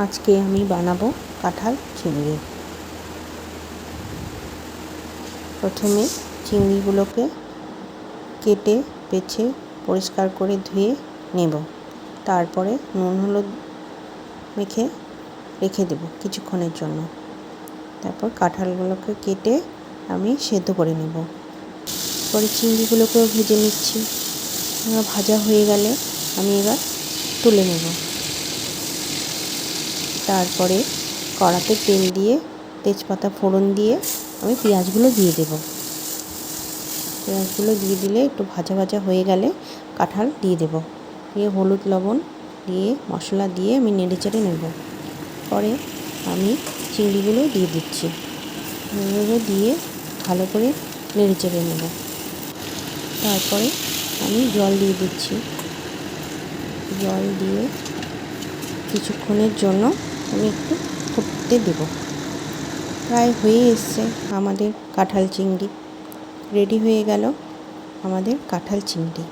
আজকে আমি বানাবো কাঁঠাল চিংড়ি। প্রথমে চিংড়িগুলোকে কেটে বেছে পরিষ্কার করে ধুয়ে নেব। তারপরে নুন হলুদ মেখে রেখে দেব কিছুক্ষণের জন্য। তারপর কাঁঠালগুলোকে কেটে আমি সেদ্ধ করে নেব। পরে চিংড়িগুলোকেও ভেজে নিচ্ছি। ভাজা হয়ে গেলে আমি এবার তুলে নেব। তারপরে কড়াতে তেল দিয়ে তেজপাতা ফোড়ন দিয়ে আমি পেঁয়াজগুলো দিয়ে দেব। পেঁয়াজগুলো দিয়ে দিলে একটু ভাজা ভাজা হয়ে গেলে কাঁঠাল দিয়ে দেব। দিয়ে হলুদ লবণ দিয়ে মশলা দিয়ে আমি নেড়েচেড়ে নেব। পরে আমি চিংড়িগুলো দিয়ে দিচ্ছি। এগুলো দিয়ে ভালো করে নেড়েচেড়ে নেব। তারপরে আমি জল দিয়ে দিচ্ছি। জল দিয়ে কিছুক্ষণের জন্য আমি একটু ফুটতে দেব। প্রায় হয়ে এসছে আমাদের কাঁঠাল চিংড়ি। রেডি হয়ে গেল আমাদের কাঁঠাল চিংড়ি।